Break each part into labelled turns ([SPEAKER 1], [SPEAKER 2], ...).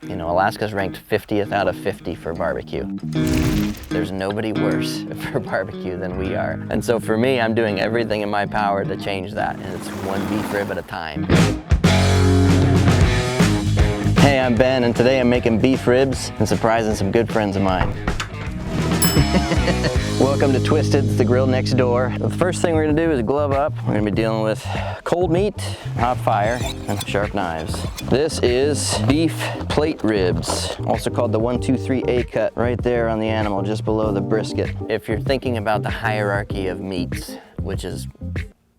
[SPEAKER 1] You know, Alaska's ranked 50th out of 50 for barbecue. There's nobody worse for barbecue than we are. And so for me, I'm doing everything in my power to change that, and it's one beef rib at a time. Hey, I'm Ben, and today I'm making beef ribs and surprising some good friends of mine. Welcome to Twisted's, the grill next door. The first thing we're gonna do is glove up. We're gonna be dealing with cold meat, hot fire, and sharp knives. This is beef plate ribs, also called the 1-2-3 cut, right there on the animal, just below the brisket. If you're thinking about the hierarchy of meats, which is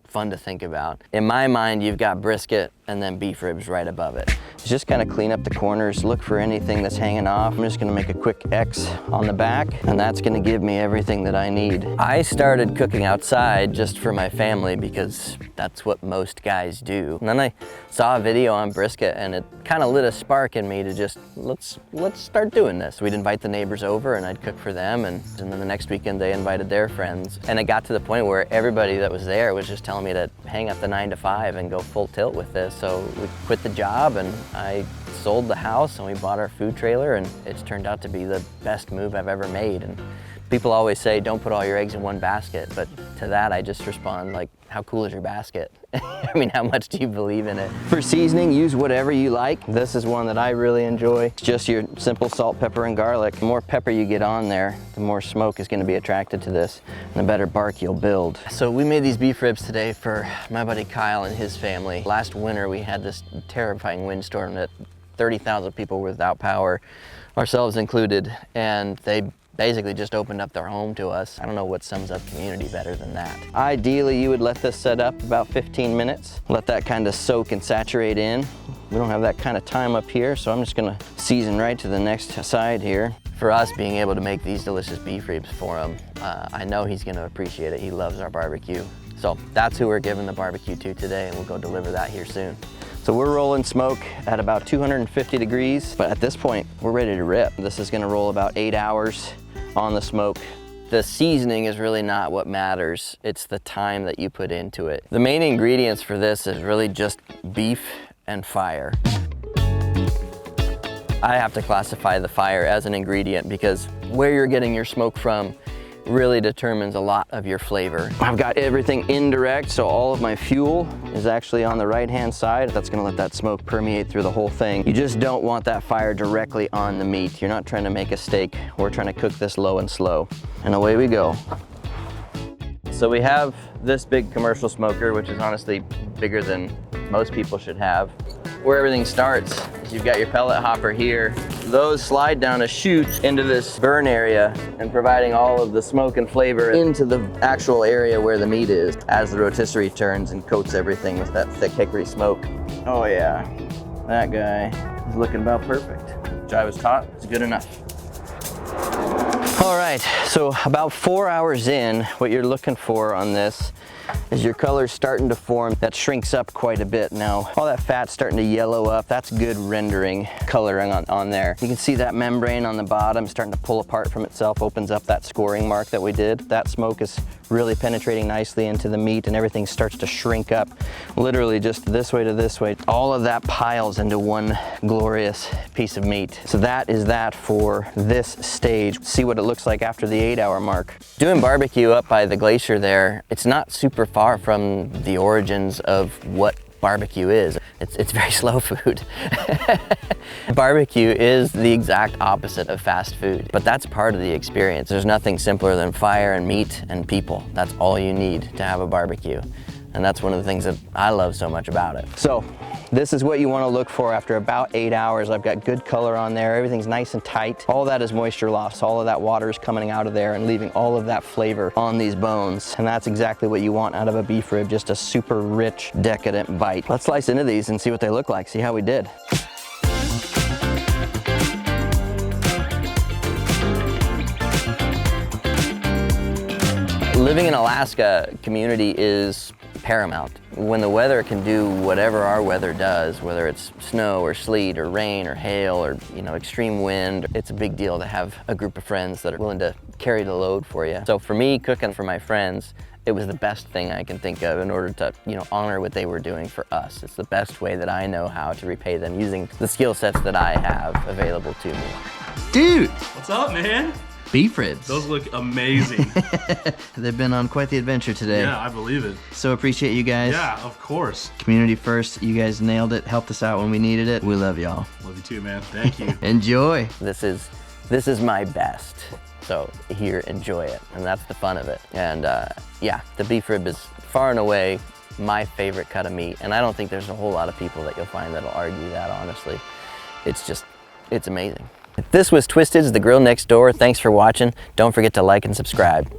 [SPEAKER 1] fun to think about, in my mind, you've got brisket and then beef ribs right above it. Just kind of clean up the corners, look for anything that's hanging off. I'm just gonna make a quick X on the back, and that's gonna give me everything that I need. I started cooking outside just for my family because that's what most guys do. And then I saw a video on brisket and it kind of lit a spark in me to just, let's start doing this. We'd invite the neighbors over and I'd cook for them, and then the next weekend they invited their friends. And it got to the point where everybody that was there was just telling me to hang up the 9 to 5 and go full tilt with this. So we quit the job and I sold the house and we bought our food trailer, and it's turned out to be the best move I've ever made. And people always say, don't put all your eggs in one basket, but to that I just respond like, how cool is your basket? I mean, how much do you believe in it? For seasoning, use whatever you like. This is one that I really enjoy. It's just your simple salt, pepper, and garlic. The more pepper you get on there, the more smoke is gonna be attracted to this, and the better bark you'll build. So we made these beef ribs today for my buddy Kyle and his family. Last winter, we had this terrifying windstorm that 30,000 people were without power, ourselves included, and they basically just opened up their home to us. I don't know what sums up community better than that. Ideally, you would let this set up about 15 minutes. Let that kind of soak and saturate in. We don't have that kind of time up here, so I'm just gonna season right to the next side here. For us, being able to make these delicious beef ribs for him, I know he's gonna appreciate it. He loves our barbecue. So that's who we're giving the barbecue to today, and we'll go deliver that here soon. So we're rolling smoke at about 250 degrees, but at this point, we're ready to rip. This is gonna roll about 8 hours on the smoke. The seasoning is really not what matters. It's the time that you put into it. The main ingredients for this is really just beef and fire. I have to classify the fire as an ingredient because where you're getting your smoke from really determines a lot of your flavor. I've got everything indirect, so all of my fuel is actually on the right-hand side. That's gonna let that smoke permeate through the whole thing. You just don't want that fire directly on the meat. You're not trying to make a steak. We're trying to cook this low and slow. And away we go. So we have this big commercial smoker, which is honestly bigger than most people should have. Where everything starts is you've got your pellet hopper here. Those slide down a chute into this burn area and providing all of the smoke and flavor into the actual area where the meat is as the rotisserie turns and coats everything with that thick hickory smoke. Oh yeah, that guy is looking about perfect. Which I was taught is good enough. All right, so about 4 hours in, what you're looking for on this is your color's starting to form. That shrinks up quite a bit now. All that fat's starting to yellow up. That's good rendering coloring on there. You can see that membrane on the bottom starting to pull apart from itself, opens up that scoring mark that we did. That smoke is really penetrating nicely into the meat and everything starts to shrink up, literally just this way to this way. All of that piles into one glorious piece of meat. So that is that for this stage. See what it looks like after the 8-hour mark. Doing barbecue up by the glacier there, it's not super far from the origins of what barbecue is. It's very slow food. Barbecue is the exact opposite of fast food, but that's part of the experience. There's nothing simpler than fire and meat and people. That's all you need to have a barbecue. And that's one of the things that I love so much about it. So this is what you want to look for after about 8 hours. I've got good color on there. Everything's nice and tight. All that is moisture loss. All of that water is coming out of there and leaving all of that flavor on these bones. And that's exactly what you want out of a beef rib, just a super rich, decadent bite. Let's slice into these and see what they look like, see how we did. Living in Alaska, community is paramount. When the weather can do whatever our weather does, whether it's snow or sleet or rain or hail or extreme wind, it's a big deal to have a group of friends that are willing to carry the load for you. So for me, cooking for my friends it was the best thing I can think of in order to, you know, honor what they were doing for us. It's the best way that I know how to repay them using the skill sets that I have available to me.
[SPEAKER 2] Dude!
[SPEAKER 3] What's up, man?
[SPEAKER 2] Beef ribs.
[SPEAKER 3] Those look amazing.
[SPEAKER 2] They've been on quite the adventure today.
[SPEAKER 3] Yeah, I believe it.
[SPEAKER 2] So appreciate you guys.
[SPEAKER 3] Yeah, of course.
[SPEAKER 2] Community first. You guys nailed it. Helped us out when we needed it. We love y'all.
[SPEAKER 3] Love you too, man. Thank you.
[SPEAKER 2] Enjoy.
[SPEAKER 1] This is my best. So here, enjoy it. And that's the fun of it. And yeah, the beef rib is far and away my favorite cut of meat. And I don't think there's a whole lot of people that you'll find that'll argue that, honestly. It's amazing. This was Twisted's The Grill Next Door. Thanks for watching. Don't forget to like and subscribe.